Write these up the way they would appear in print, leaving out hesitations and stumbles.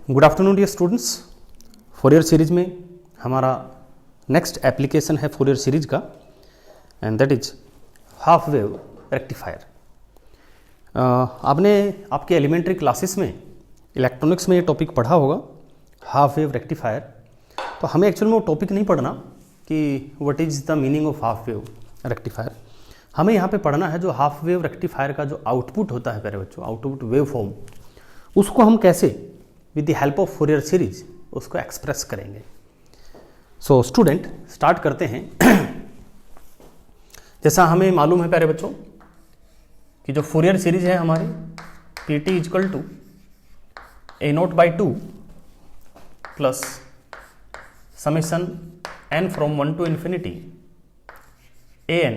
Good afternoon dear students. Fourier series में हमारा next application है फोरियर सीरीज का, and that is half wave rectifier. आपने आपके एलिमेंट्री क्लासेस में इलेक्ट्रॉनिक्स में ये टॉपिक पढ़ा होगा, हाफ वेव रेक्टिफायर। तो हमें एक्चुअल में वो टॉपिक नहीं पढ़ना कि what is the meaning of half wave rectifier. हमें यहाँ पे पढ़ना है जो हाफ वेव रेक्टिफायर का जो आउटपुट होता है प्यारे बच्चों, आउटपुट वेव फॉर्म, उसको हम कैसे with the help of Fourier series उसको एक्सप्रेस करेंगे। सो स्टूडेंट स्टार्ट करते हैं। जैसा हमें मालूम है प्यारे बच्चों कि जो फोरियर सीरीज है हमारी P T is equal to a0/2 plus summation n from 1 to infinity an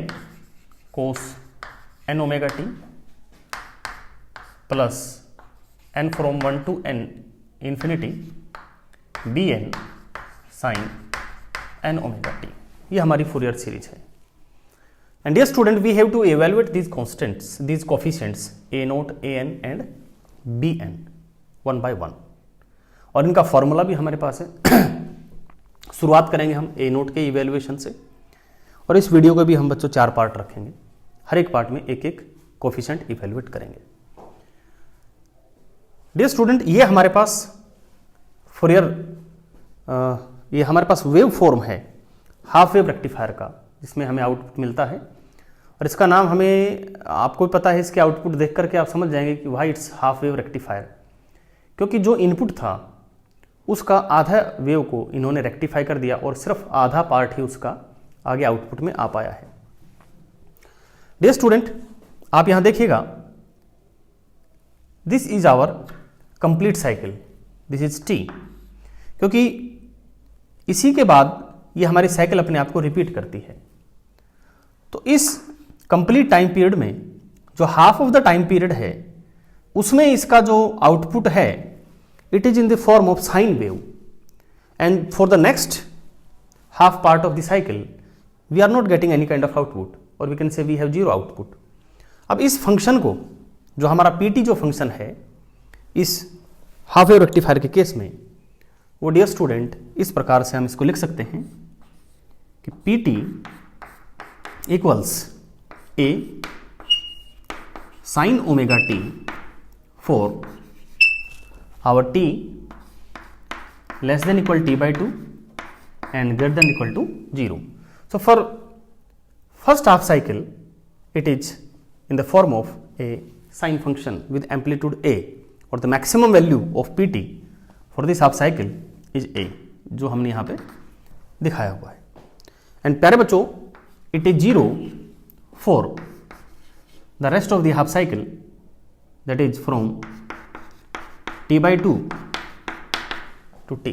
cos n omega t plus n from 1 to n infinity bn sin n omega t। ये हमारी फोरियर सीरीज है। And dear student, we have to evaluate these constants, these coefficients a0, an and bn one by one, और इनका formula भी हमारे पास है। शुरुआत करेंगे हम a0 के इवैल्यूएशन से, और इस वीडियो को भी हम बच्चों 4 पार्ट रखेंगे, हर एक पार्ट में एक एक कोफिशिएंट इवैल्यूएट करेंगे। डियर स्टूडेंट, ये हमारे पास फोरियर ये हमारे पास वेव फॉर्म है हाफ वेव रेक्टिफायर का, जिसमें हमें आउटपुट मिलता है, और इसका नाम हमें आपको पता है। इसके आउटपुट देख करके आप समझ जाएंगे कि why it's half wave rectifier, क्योंकि जो इनपुट था उसका आधा वेव को इन्होंने रेक्टिफाई कर दिया और सिर्फ आधा पार्ट ही उसका आगे आउटपुट में आ पाया है। डियर स्टूडेंट, आप यहां देखिएगा, this is our complete cycle, this is T, क्योंकि इसी के बाद ये हमारी साइकिल अपने आप को रिपीट करती है। तो इस कंप्लीट टाइम पीरियड में जो half of the time period है उसमें इसका जो आउटपुट है it is in the form of sine wave, and for the next half part of the cycle we are not getting any kind of output, और we can say we have zero output. अब इस function को, जो हमारा PT जो function है इस half wave rectifier के केस में, वो डियर स्टूडेंट इस प्रकार से हम इसको लिख सकते हैं कि P T equals A sine omega T for our T less than equal t/2 and greater than equal to 0। So for first half cycle it is in the form of a sine function with amplitude a, और the maximum value of pt for this half cycle is a, जो हमने यहाँ पे दिखाया हुआ है। And प्यारे बच्चों, it is 0 for the rest of the half cycle, that is from t/2 to t।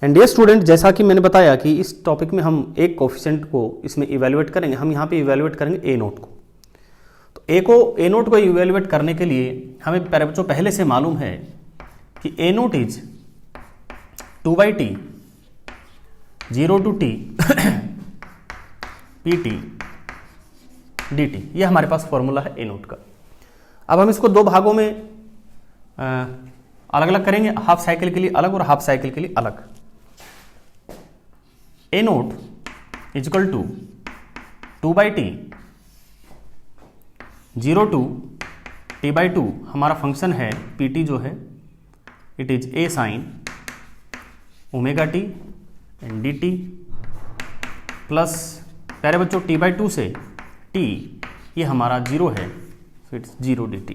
And dear student, जैसा कि मैंने बताया कि इस टॉपिक में हम एक कोफिशिएंट को इसमें इवैल्यूएट करेंगे। हम यहाँ पे इवैल्यूएट करेंगे a0 को। तो a0 को इवैल्यूएट करने के लिए हमें प्यारे बच्चों पहले से मालूम है कि a0 is 2/t 0 to t pt dt। ये हमारे पास फॉर्मूला है a0 का। अब हम इसको 2 भागों में अलग अलग करेंगे, हाफ साइकिल के लिए अलग और हाफ साइकिल के लिए अलग। a0 is equal to 2/t 0 to t/2 हमारा फंक्शन है pt जो है it is a sine omega t and dt plus प्यारे बच्चों t/2 से t ये हमारा 0 है, so it's 0 dt।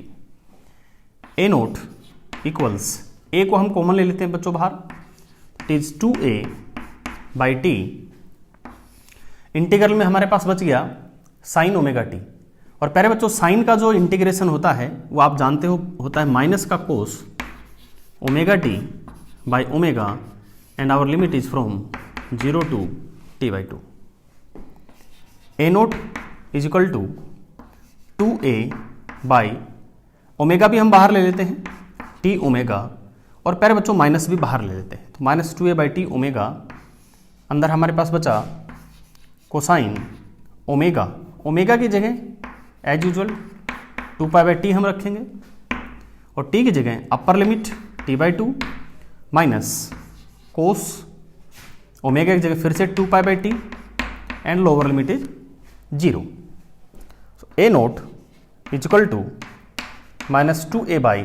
a0 equals a को हम कॉमन ले लेते हैं बच्चों बाहर, इट इज 2a/t। इंटीग्रल में हमारे पास बच गया साइन ओमेगा t, और प्यारे बच्चों साइन का जो इंटीग्रेशन होता है वो आप जानते हो होता है माइनस का cos omega t by omega, and our limit is from 0 to t/2। a0 is equal to 2a/ omega भी हम बाहर ले लेते हैं t ओमेगा, और प्यारे बच्चों माइनस भी बाहर ले लेते हैं, तो -2a/t ओमेगा, अंदर हमारे पास बचा कोसाइन ओमेगा, ओमेगा की जगह एज यूजुअल 2π/t हम रखेंगे, और t की जगह upper limit T by two minus cos omega की जगह फिर से 2 pi by T and lower limit is 0. A naught is equal to minus 2a by,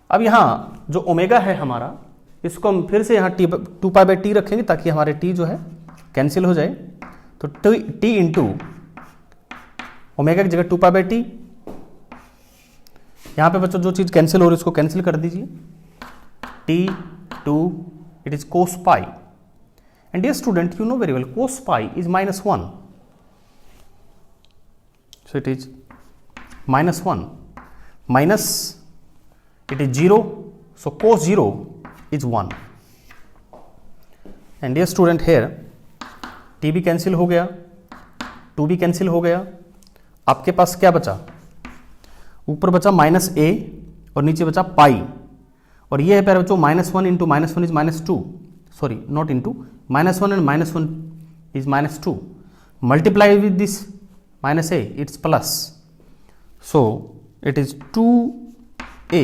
अब यहाँ जो ओमेगा है हमारा, इसको हम फिर से यहाँ टू पाई बाई टी रखेंगे ताकि हमारे टी जो है कैंसिल हो जाए. तो टी इंटू ओमेगा की जगह 2 पाई बाई टी, यहाँ पे बच्चों जो चीज़ कैंसिल हो रही है उसको कैंसिल कर दीजिए. T two it is cos pi, and dear student you know very well cos pi is -1. So it is -1 minus it is 0, so cos 0 is 1. And dear student here t भी cancel हो गया, 2 भी cancel हो गया. आपके पास क्या बचा? ऊपर बचा -a और नीचे बचा पाई, और ये है प्यारे बच्चों -1 into -1 is -2, sorry not into, -1 and -1 is -2, multiply with this -a it's plus, so it is 2a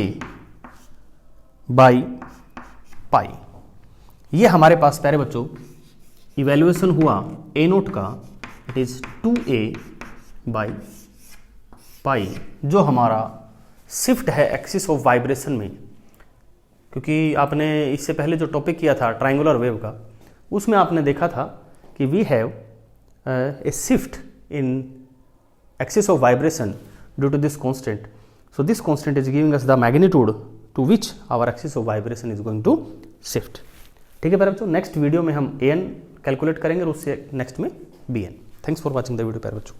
by pi. ये हमारे पास प्यारे बच्चों इवेल्युएशन हुआ a नोट का, it is 2a by pi, जो हमारा शिफ्ट है एक्सिस ऑफ वाइब्रेशन में. क्योंकि आपने इससे पहले जो टॉपिक किया था ट्रायंगुलर वेव का, उसमें आपने देखा था कि we have a shift in axis of vibration due to this constant. So this constant is giving us the magnitude to which our axis of vibration is going to shift. ठीक है प्यारे बच्चों, नेक्स्ट वीडियो में हम an calculate करेंगे और उससे next में bn. Thanks for watching the video प्यारे बच्चों.